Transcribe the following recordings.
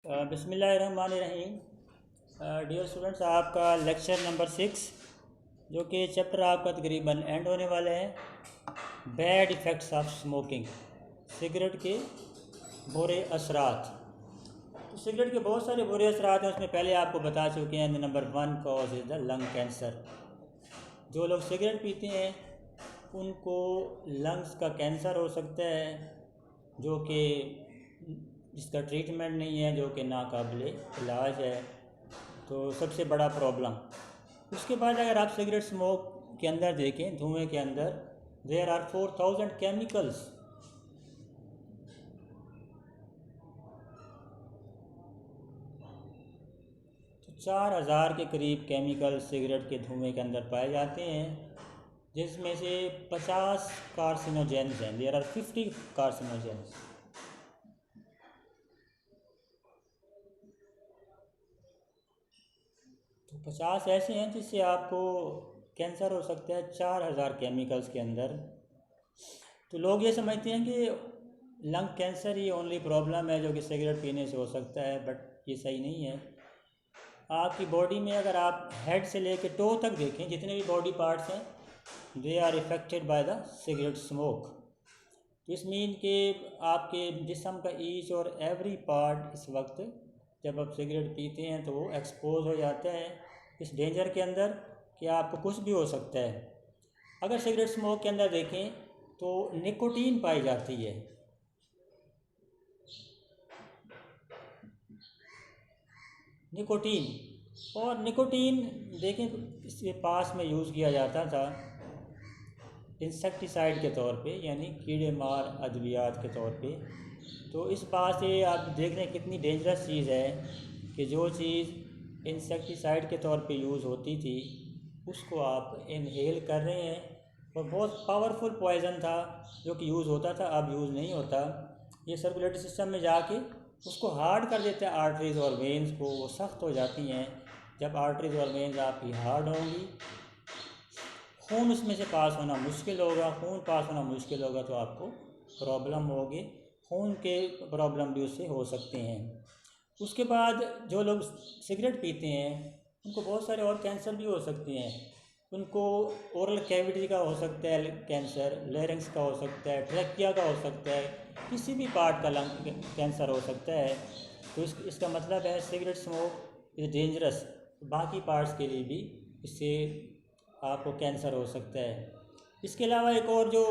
बिस्मिल्लाहिर्रहमानिर्रहीम। Dear students, आपका lecture number 6 जो कि चैप्टर आपका तकरीबन एंड होने वाला है, bad effects of smoking, cigarette के बुरे असरात। तो सिगरेट के बहुत सारे बुरे असरात हैं, उसमें पहले आपको बता चुके हैं। Number 1 cause is the lung cancer. जो लोग सिगरेट पीते हैं उनको लंग्स का कैंसर हो सकता है, जो कि जिसका ट्रीटमेंट नहीं है, जो कि नाकाबिले इलाज है। तो सबसे बड़ा प्रॉब्लम। उसके बाद अगर आप सिगरेट स्मोक के अंदर देखें, धुएं के अंदर देयर आर 4000 केमिकल्स। तो 4000 के करीब केमिकल सिगरेट के धुएं के अंदर पाए जाते हैं, जिसमें से 50 कार्सिनोजेंस हैं। There are 50 carcinogens. तो 50 ऐसे हैं जिससे आपको कैंसर हो सकता है 4000 केमिकल्स के अंदर। तो लोग ये समझते हैं कि लंग कैंसर ही ओनली प्रॉब्लम है जो कि सिगरेट पीने से हो सकता है, बट ये सही नहीं है। आपकी बॉडी में अगर आप हेड से लेकर टो तक देखें, जितने भी बॉडी पार्ट्स हैं, they are affected by the cigarette smoke. तो इस मीन कि आपके जिस्म का ईच और एवरी पार्ट इस वक्त जब आप सिगरेट पीते हैं तो वो एक्सपोज हो जाता है इस डेंजर के अंदर कि आपको कुछ भी हो सकता है। अगर सिगरेट स्मोक के अंदर देखें तो निकोटीन पाई जाती है। निकोटीन और निकोटीन देखें इसके पास में यूज़ किया जाता था इंसेक्टिसाइड के तौर पे, यानी कीड़े मार अद्वियात के तौर पे। तो इस बात से आप देख रहे हैं कितनी डेंजरस चीज़ है कि जो चीज़ इंसेक्टिसाइड के तौर पे यूज़ होती थी उसको आप इनहेल कर रहे हैं। और बहुत पावरफुल पॉइज़न था जो कि यूज़ होता था, अब यूज़ नहीं होता। ये सर्कुलेटरी सिस्टम में जाके उसको हार्ड कर देते हैं, आर्टरीज़ और वेन्स को, वो सख्त हो जाती हैं। जब आर्टरीज़ और वेन्स आपकी हार्ड होंगी, खून उसमें से पास होना मुश्किल होगा। खून पास होना मुश्किल होगा तो आपको प्रॉब्लम होगी, खून के प्रॉब्लम भी उससे हो सकते हैं। उसके बाद जो लोग सिगरेट पीते हैं उनको बहुत सारे और कैंसर भी हो सकते हैं। उनको ओरल कैविटी का हो सकता है कैंसर, लेरिंग्स का हो सकता है, ट्रैकिया का हो सकता है, किसी भी पार्ट का लंग कैंसर हो सकता है। तो इसका मतलब है सिगरेट स्मोक इज़ डेंजरस। बाकी पार्ट्स के लिए भी इससे आपको कैंसर हो सकता है। इसके अलावा एक और जो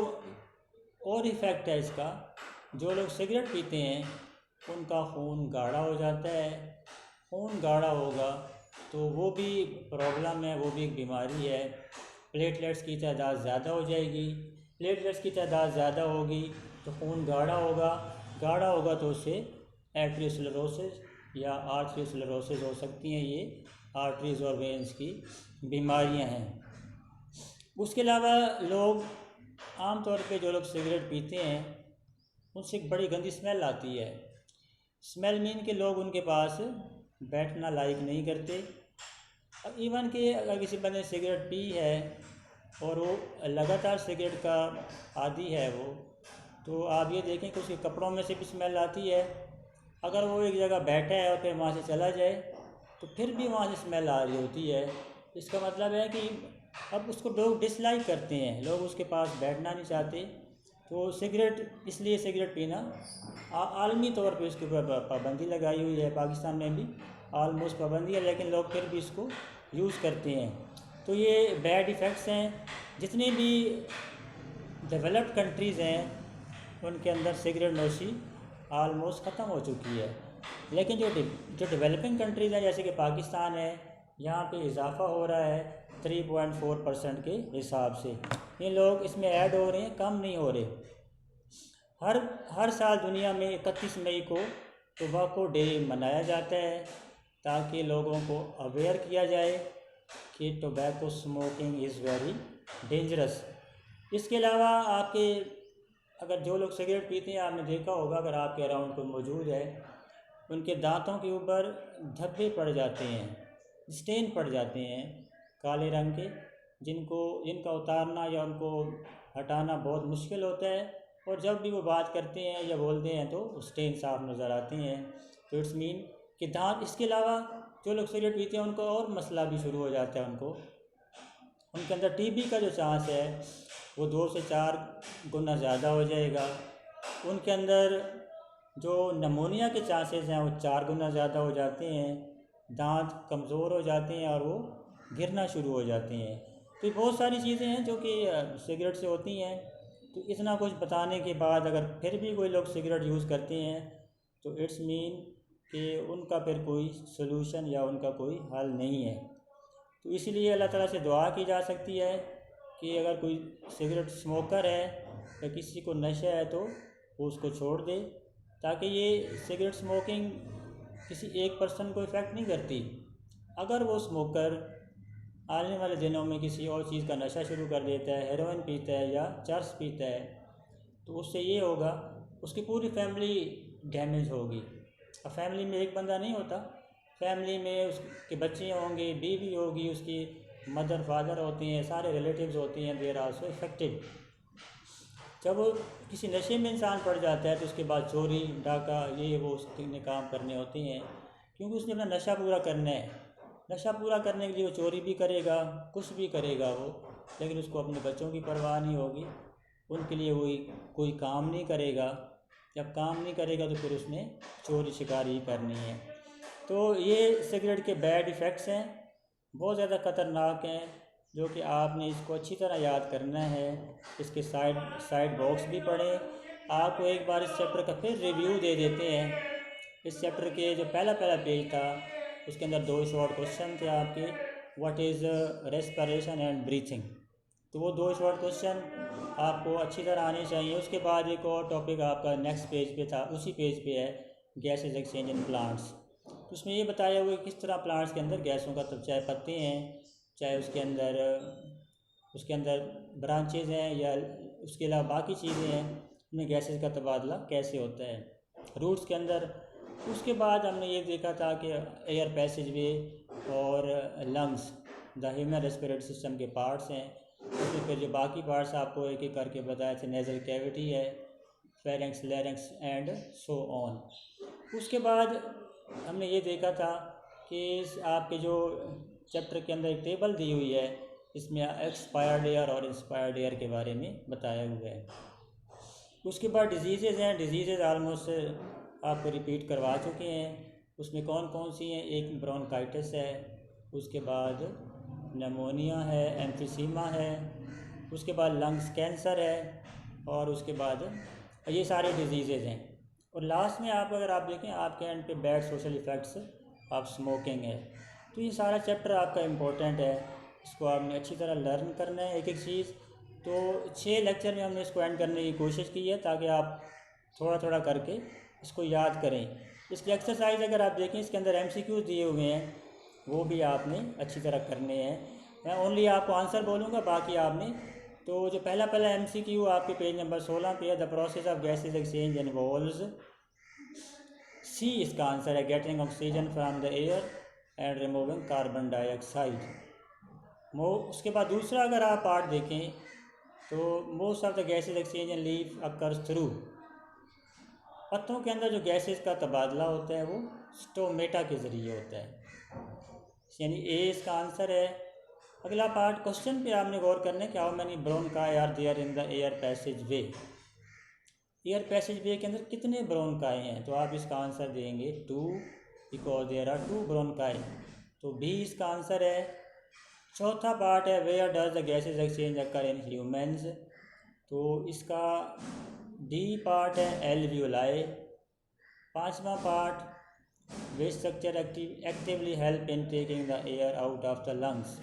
और इफ़ेक्ट है इसका, जो लोग सिगरेट पीते हैं उनका खून गाढ़ा हो जाता है। खून गाढ़ा होगा तो वो भी प्रॉब्लम है, वो भी एक बीमारी है। प्लेटलेट्स की तादाद ज़्यादा हो जाएगी। प्लेटलेट्स की तादाद ज़्यादा होगी तो खून गाढ़ा होगा। गाढ़ा होगा तो उससे एट्रियोस्क्लेरोसिस या आर्थरियोस्क्लेरोसिस हो सकती हैं। ये आर्टरीज़ और वेन्स की बीमारियां हैं। उसके अलावा लोग आम तौर पे जो लोग सिगरेट पीते हैं उनसे एक बड़ी गंदी स्मेल आती है। स्मेल मीन के लोग उनके पास बैठना लाइक नहीं करते। इवन कि अगर किसी बंदे ने सिगरेट पी है और वो लगातार सिगरेट का आदी है वो, तो आप ये देखें कि उसके कपड़ों में से भी स्मेल आती है। अगर वो एक जगह बैठा है और फिर वहाँ से चला जाए तो फिर भी वहाँ से स्मेल आ रही होती है। इसका मतलब है कि अब उसको लोग डिसलाइक करते हैं, लोग उसके पास बैठना नहीं चाहते। तो सिगरेट, इसलिए सिगरेट पीना आलमी तौर पे इसके ऊपर पाबंदी लगाई हुई है। पाकिस्तान में भी आलमोस्ट पाबंदी है, लेकिन लोग फिर भी इसको यूज़ करते हैं। तो ये बैड इफ़ेक्ट्स हैं। जितने भी डेवलप्ड कंट्रीज़ हैं उनके अंदर सिगरेट नोशी आलमोस्ट ख़त्म हो चुकी है। लेकिन जो डेवलपिंग कंट्रीज़ हैं जैसे कि पाकिस्तान है, यहाँ पे इजाफ़ा हो रहा है 3.4% के हिसाब से। ये लोग इसमें ऐड हो रहे हैं, कम नहीं हो रहे। हर साल दुनिया में 31 मई को टोबैको डे मनाया जाता है ताकि लोगों को अवेयर किया जाए कि tobacco smoking is very dangerous. इसके अलावा आपके अगर जो लोग सिगरेट पीते हैं, आपने देखा होगा, अगर आपके अराउंड कोई मौजूद है, उनके दांतों के ऊपर धब्बे पड़ जाते हैं, स्टेन पड़ जाते हैं काले रंग के, जिनका उतारना या उनको हटाना बहुत मुश्किल होता है। और जब भी वो बात करते हैं या बोलते हैं तो स्टेन साफ नज़र आते हैं। तो इट्स मीन कि दांत, इसके अलावा जो लोग सिगरेट पीते हैं उनको और मसला भी शुरू हो जाता है, उनके अंदर टीबी का जो चांस है वो 2 से 4 गुना ज़्यादा हो जाएगा। उनके अंदर जो नमोनिया के चांसेस हैं वो 4 गुना ज़्यादा हो जाते हैं। दांत कमज़ोर हो जाते हैं और वो गिरना शुरू हो जाते हैं। तो ये बहुत सारी चीज़ें हैं जो कि सिगरेट से होती हैं। तो इतना कुछ बताने के बाद अगर फिर भी कोई लोग सिगरेट यूज़ करते हैं तो इट्स मीन कि उनका फिर कोई सलूशन या उनका कोई हल नहीं है। तो इसलिए अल्लाह ताला से दुआ की जा सकती है कि अगर कोई सिगरेट स्मोकर है या किसी को नशा है तो वो उसको छोड़ दे, ताकि ये सिगरेट स्मोकिंग किसी एक पर्सन को इफ़ेक्ट नहीं करती। अगर वो स्मोकर आने वाले दिनों में किसी और चीज़ का नशा शुरू कर देता है, हेरोइन पीता है या चर्स पीता है, तो उससे ये होगा उसकी पूरी फैमिली डैमेज होगी। अब फैमिली में एक बंदा नहीं होता, फैमिली में उसके बच्चे होंगे, बीवी होगी, उसकी मदर फादर होती हैं, सारे रिलेटिव्स होती हैं, देर आर सो इफेक्टेड। जब वो किसी नशे में इंसान पड़ जाता है तो उसके बाद चोरी डाका ये वो उसने काम करने होते हैं, क्योंकि उसने अपना नशा पूरा करना है। नशा पूरा करने के लिए वो चोरी भी करेगा, कुछ भी करेगा वो, लेकिन उसको अपने बच्चों की परवाह नहीं होगी, उनके लिए वही कोई काम नहीं करेगा। जब काम नहीं करेगा तो फिर उसने चोरी शिकारी करनी है। तो ये सिगरेट के बैड इफ़ेक्ट्स हैं, बहुत ज़्यादा ख़तरनाक हैं, जो कि आपने इसको अच्छी तरह याद करना है। इसके साइड बॉक्स भी पढ़ें। आपको एक बार इस चैप्टर का फिर रिव्यू दे देते हैं। इस चैप्टर के जो पहला पेज था उसके अंदर 2 शॉर्ट क्वेश्चन थे आपके, what is respiration and breathing. तो वो 2 शॉर्ट क्वेश्चन आपको अच्छी तरह आने चाहिए। उसके बाद एक और टॉपिक आपका नेक्स्ट पेज पे था, उसी पेज पे है गैसेज एक्सचेंज इन प्लांट्स। तो उसमें ये बताया हुआ है किस तरह प्लांट्स के अंदर गैसों का, तब चाहे पत्ते हैं, चाहे उसके अंदर ब्रांचेज हैं या उसके अलावा बाकी चीज़ें हैं, उनमें गैसेज का तबादला कैसे होता है रूट्स के अंदर। उसके बाद हमने ये देखा था कि एयर पैसेज वे और lungs the human respiratory system के पार्ट्स हैं। उसमें फिर जो बाकी पार्ट्स आपको एक एक करके बताए थे, नेज़ल कैविटी है, pharynx, larynx and so on. उसके बाद हमने ये देखा था कि आपके जो चैप्टर के अंदर एक टेबल दी हुई है, इसमें एक्सपायर्ड एयर और इंस्पायर्ड एयर के बारे में बताया हुआ है। उसके बाद डिजीज़ेज़ हैं, डिजीज़ेज़ आलमोस्ट आपको रिपीट करवा चुके हैं। उसमें कौन कौन सी हैं, एक ब्रोंकाइटिस है, उसके बाद नमोनिया है, एम्फिसीमा है, उसके बाद लंग्स कैंसर है, और उसके बाद ये सारे डिजीज़ेज़ हैं। और लास्ट में अगर आप देखें आपके एंड पे bad social effects of smoking है। तो ये सारा चैप्टर आपका इम्पोर्टेंट है, इसको आपने अच्छी तरह लर्न करना है एक एक चीज़। तो 6 लेक्चर में हमने इसको एंड करने की कोशिश की है, ताकि आप थोड़ा थोड़ा करके इसको याद करें। इसकी एक्सरसाइज अगर आप देखें, इसके अंदर MCQ दिए हुए हैं, वो भी आपने अच्छी तरह करने हैं। मैं ओनली आपको आंसर बोलूँगा, बाकी आपने तो जो पहला MCQ आपके पेज नंबर 16 पे है, the process of gases exchange involves, c इसका आंसर है, getting oxygen from the air and removing carbon dioxide. उसके बाद दूसरा अगर आप पार्ट देखें तो most of the gases exchange in leaf occurs through, पत्तों के अंदर जो गैसेज का तबादला होता है वो स्टोमेटा के ज़रिए होता है, यानी ए इसका आंसर है। अगला पार्ट क्वेश्चन पे आपने गौर करना है कि how many bronchi are there in the air passageway. Air passageway के अंदर कितने ब्रोंकाई हैं, तो आप इसका आंसर देंगे 2, बिकॉज देयर आर 2 ब्रोंकाई। तो बी इसका आंसर है। चौथा पार्ट है where does the gases exchange occur in humans, तो इसका डी पार्ट है एल्वियोलाई। पांचवा part way structure actively help in taking the air out of the lungs,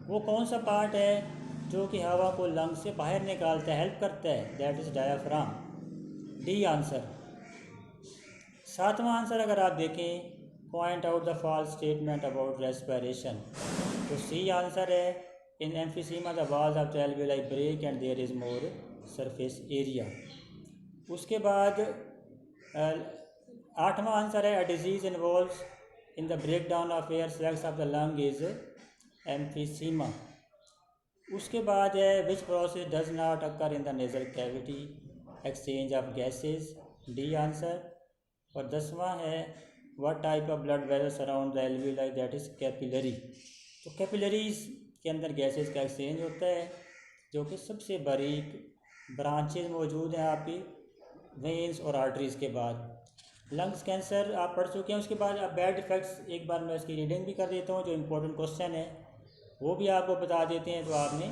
वो कौन सा पार्ट है जो कि हवा को लंग्स से बाहर निकालता है, हेल्प करता है, that is diaphragm, d answer. सातवां आंसर अगर आप देखें, point out the false statement about respiration, तो सी आंसर है, in emphysema the walls of the alveoli break and there is more surface area. उसके बाद आठवां आंसर है, a disease involves in the break down of air slags of the lung is emphysema. उसके बाद है which process does not occur in the nasal cavity, exchange of gases, D answer. और 10वां है what type of blood vessels around the alveoli, that is capillary. तो capillaries के अंदर gases का exchange होता है, जो कि सबसे बारीक ब्रांचेज मौजूद हैं आपकी वेंस और आर्टरीज़ के बाद। लंग्स कैंसर आप पढ़ चुके हैं। उसके बाद अब बैड इफ़ेक्ट्स, एक बार मैं इसकी रीडिंग भी कर देता हूँ, जो इम्पोर्टेंट क्वेश्चन है वो भी आपको बता देते हैं। तो आपने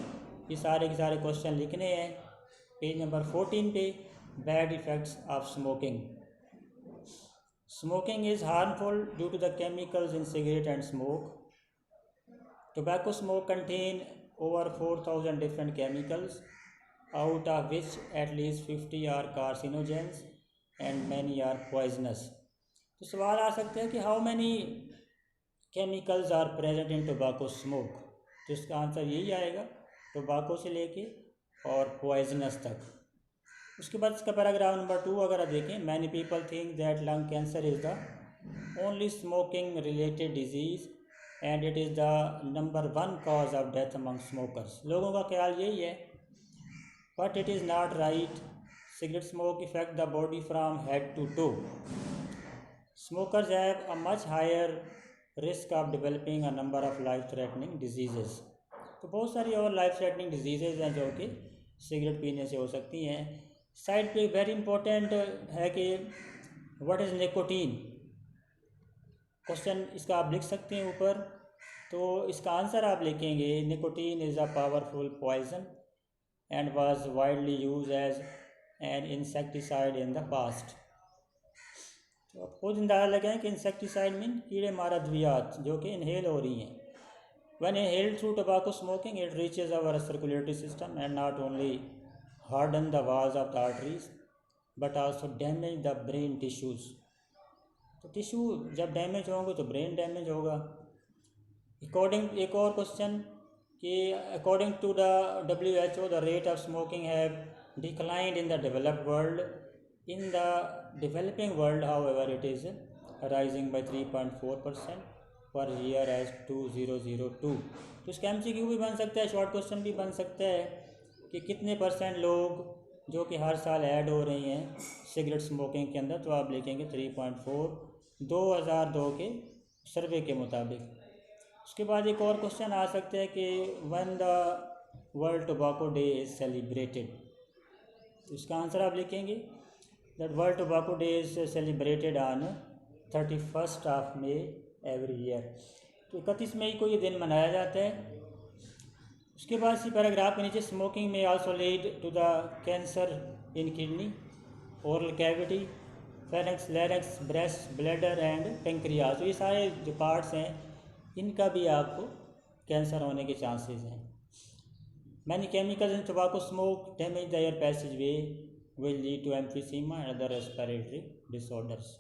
ये सारे के सारे क्वेश्चन लिखने हैं पेज नंबर 14 पे। Bad effects of smoking. Smoking is harmful due to the chemicals in cigarette and smoke. Tobacco smoke contain over 4,000 different chemicals, out of which at least 50 are carcinogens and many are poisonous. तो सवाल आ सकते हैं कि how many chemicals are present in tobacco smoke. तो इसका answer यही आएगा, tobacco से लेके और पॉइजनस तक। उसके बाद इसका पैराग्राफ नंबर 2 अगर आप देखें, many people think that lung cancer is the only smoking related disease and it is the number 1 cause of death among smokers. लोगों का ख्याल यही है, but it is not right. Cigarette smoke effect the body from head to toe. Smokers have a much higher risk of developing a number of life threatening disease. तो बहुत सारी और life threatening disease हैं जो कि cigarette पीने से हो सकती हैं। साइड पे वेरी इंपॉर्टेंट है कि व्हाट इज़ निकोटीन। क्वेश्चन इसका आप लिख सकते हैं ऊपर। तो इसका आंसर आप लिखेंगे, nicotine is a powerful poison and was widely use as an insecticide in the past. तो आप खुद अंदाज़ा लगाएं कि इंसेक्टिसाइड मीन कीड़े मार अद्वियात जो कि इनहेल हो रही हैं। When inhaled through tobacco smoking it reaches our circulatory system and not only harden the walls of the arteries but also damage the brain tissues. तो टिश्यू जब डैमेज होंगे तो ब्रेन डैमेज होगा। अकॉर्डिंग, एक और क्वेश्चन कि according to the WHO the rate of smoking have declined in the developed world. In the developing world however it is rising by 3.4% per year as 2002। तो इसका MCQ भी बन सकता है, शॉर्ट क्वेश्चन भी बन सकता है कि कितने % लोग जो कि हर साल ऐड हो रही हैं सिगरेट स्मोकिंग के अंदर। तो आप लिखेंगे 3.4 2002 के सर्वे के मुताबिक। उसके बाद एक और क्वेश्चन आ सकते हैं कि when the world tobacco day is celebrated. तो इसका आंसर आप लिखेंगे that world tobacco day is celebrated on 31 of May every year. तो 31 मई को ये दिन मनाया जाता है। उसके बाद इसी पैराग्राफ के नीचे, smoking may also lead to the cancer in kidney, oral cavity, pharynx, larynx, breast, bladder and pancreas. तो ये सारे जो पार्ट्स हैं इनका भी आपको कैंसर होने के चांसेस हैं। Many chemicals in tobacco smoke damage the air passageway will lead to emphysema and other respiratory disorders.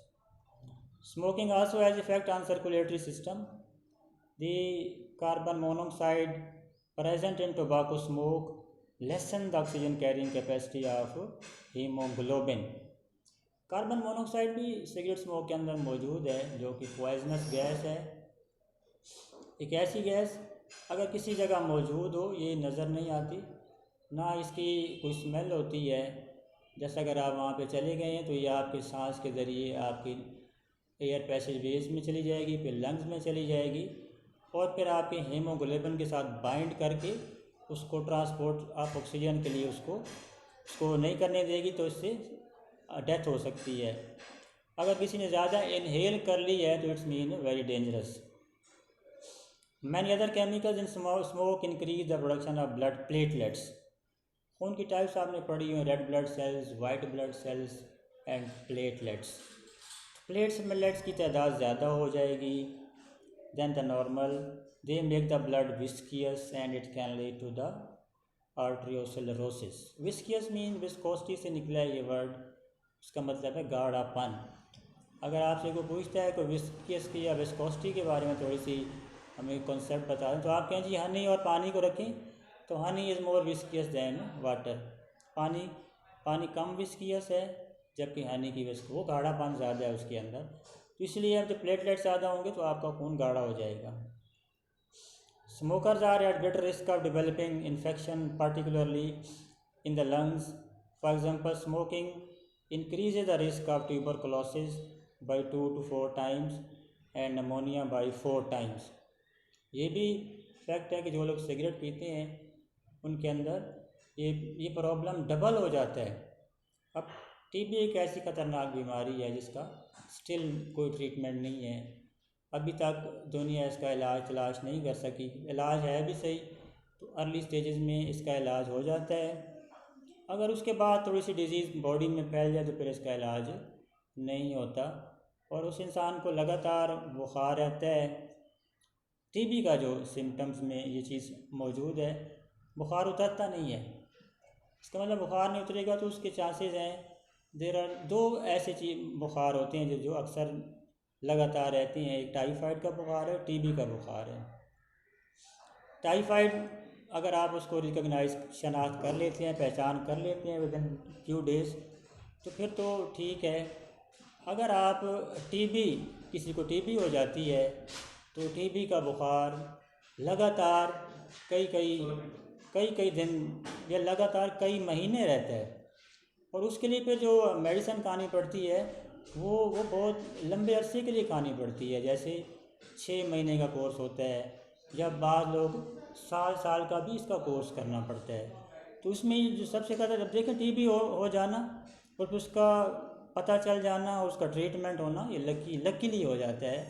Smoking also has effect on circulatory system. The carbon monoxide present in tobacco smoke lessen the oxygen carrying capacity of hemoglobin। Carbon monoxide भी cigarette smoke के अंदर मौजूद है जो कि poisonous gas है। एक ऐसी गैस अगर किसी जगह मौजूद हो ये नज़र नहीं आती, ना इसकी कोई स्मेल होती है। जैसे अगर आप वहाँ पे चले गए हैं तो ये आपके सांस के ज़रिए आपकी एयर पैसेज वेज में चली जाएगी, फिर लंग्स में चली जाएगी और फिर आपके हीमोग्लोबिन के साथ बाइंड करके उसको ट्रांसपोर्ट ऑफ ऑक्सीजन के लिए उसको नहीं करने देगी, तो इससे डेथ हो सकती है। अगर किसी ने ज़्यादा इनहेल कर ली है तो it's mean very dangerous. Many other chemicals in smoke increase the production of blood platelets. खून की टाइप्स आपने पढ़ी हुई, red blood cells, white blood cells and platelets. Platelets की तादाद ज़्यादा हो जाएगी than the normal, they make the blood viscous and it can lead to the arteriosclerosis। viscous mean viscosity से निकला है ये वर्ड, उसका मतलब है गाढ़ापन। अगर आपसे कोई पूछता है कोई विस्कियस की या विस्कोसिटी के बारे में थोड़ी सी हमें कॉन्सेप्ट बता दें तो आप कहें जी हनी और पानी को रखें तो honey is more viscous than water. पानी कम विस्कियस है जबकि हनी की वो गाढ़ापन ज़्यादा है उसके अंदर। तो इसलिए जब प्लेटलेट ज़्यादा होंगे तो आपका खून गाढ़ा हो जाएगा। Smokers are at greater risk of developing infection particularly in the lungs। For example, smoking increases the risk of tuberculosis, by 2 to 4 times and pneumonia by 4 times। ये भी फैक्ट है कि जो लोग सिगरेट पीते हैं उनके अंदर ये प्रॉब्लम डबल हो जाता है। अब टीबी एक ऐसी ख़तरनाक बीमारी है जिसका स्टिल कोई ट्रीटमेंट नहीं है, अभी तक दुनिया इसका इलाज तलाश नहीं कर सकी। इलाज है भी सही तो अर्ली स्टेजेस में इसका इलाज हो जाता है, अगर उसके बाद थोड़ी सी डिजीज़ बॉडी में फैल जाए तो फिर इसका इलाज नहीं होता और उस इंसान को लगातार बुखार रहता है। टीबी का जो सिम्टम्स में ये चीज़ मौजूद है, बुखार उतरता नहीं है, इसका मतलब बुखार नहीं उतरेगा तो उसके चांसेस हैं। देर आर दो ऐसे बुखार होते हैं जो अक्सर लगातार रहते हैं, एक टाइफाइड का बुखार है, टीबी का बुखार है। टाइफाइड अगर आप उसको रिकॉग्नाइज शनाख्त कर लेते हैं, पहचान कर लेते हैं विदिन फ्यू डेज़ तो फिर तो ठीक है। अगर आप किसी को टीबी हो जाती है तो टीबी का बुखार लगातार कई दिन या लगातार कई महीने रहता है और उसके लिए फिर जो मेडिसिन खानी पड़ती है वो बहुत लंबे अरसे के लिए खानी पड़ती है, जैसे 6 महीने का कोर्स होता है या बाद लोग साल का भी इसका कोर्स करना पड़ता है। तो उसमें जो सबसे ज़्यादा जब देखें टीबी हो जाना और फिर उसका पता चल जाना और उसका ट्रीटमेंट होना ये लकीली हो जाता है,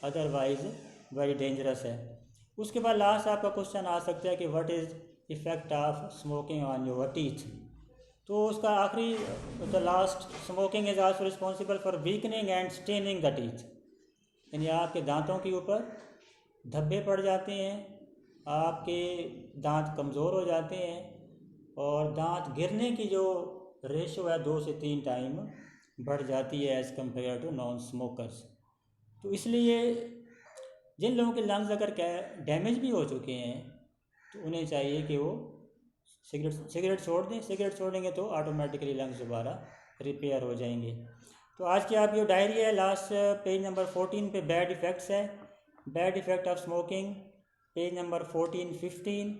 अदरवाइज़ वेरी डेंजरस है। उसके बाद लास्ट आपका क्वेश्चन आ सकता है कि what is effect of smoking on your teeth. तो उसका आखिरी the last, smoking is also responsible for weakening and staining the teeth, यानी आपके दांतों के ऊपर धब्बे पड़ जाते हैं, आपके दांत कमज़ोर हो जाते हैं और दांत गिरने की जो रेशो है 2 से 3 टाइम बढ़ जाती है as compare to non smokers. तो इसलिए जिन लोगों के लंग्स अगर डैमेज भी हो चुके हैं तो उन्हें चाहिए कि वो सिगरेट छोड़ दें। सिगरेट छोड़ेंगे तो ऑटोमेटिकली लंग्स दोबारा रिपेयर हो जाएंगे। तो आज की आपकी डायरी है, लास्ट पेज नंबर 14 पे बैड इफ़ेक्ट्स है, bad effect of smoking, page number 14-15।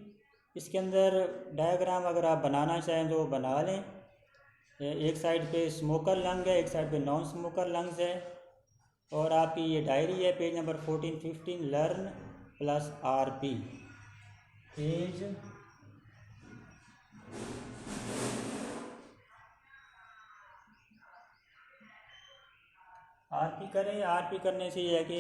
इसके अंदर डायग्राम अगर आप बनाना चाहें तो बना लें। एक साइड पे स्मोकर लंग है, एक साइड पे नॉन स्मोकर लंग्स है और आपकी ये डायरी है page number 14-15, learn plus RP। Page RP करें। RP करने से ये है कि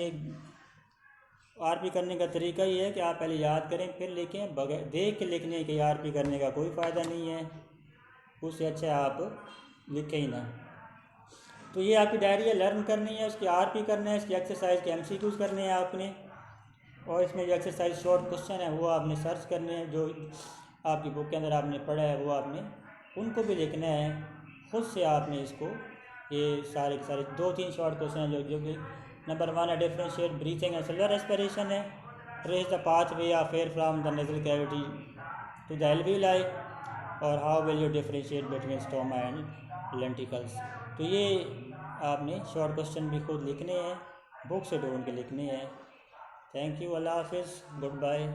RP करने का तरीका ये है कि आप पहले याद करें फिर लिखें, बगैर देख के लिखने के RP करने का कोई फ़ायदा नहीं है, उससे अच्छा आप लिखें ही ना। तो ये आपकी डायरी है, लर्न करनी है, उसकी RP करना है, इसकी एक्सरसाइज के MCQs करने हैं आपने और इसमें जो एक्सरसाइज शॉर्ट क्वेश्चन है वो आपने सर्च करने हैं, जो आपकी बुक के अंदर आपने पढ़ा है वो आपने उनको भी लिखना है। खुद से आपने इसको ये सारे 2-3 शॉर्ट क्वेश्चन हैं जो कि नंबर 1 है differentiate breathing and cellular respiration है, trace the pathway of air from the nasal cavity to the alveoli और how will you differentiate between stoma and lenticels. तो ये आपने शॉर्ट क्वेश्चन भी खुद लिखने हैं, बुक से ढूंढ के लिखने हैं। थैंक यू, अल्लाह हाफिज़, गुड बाय।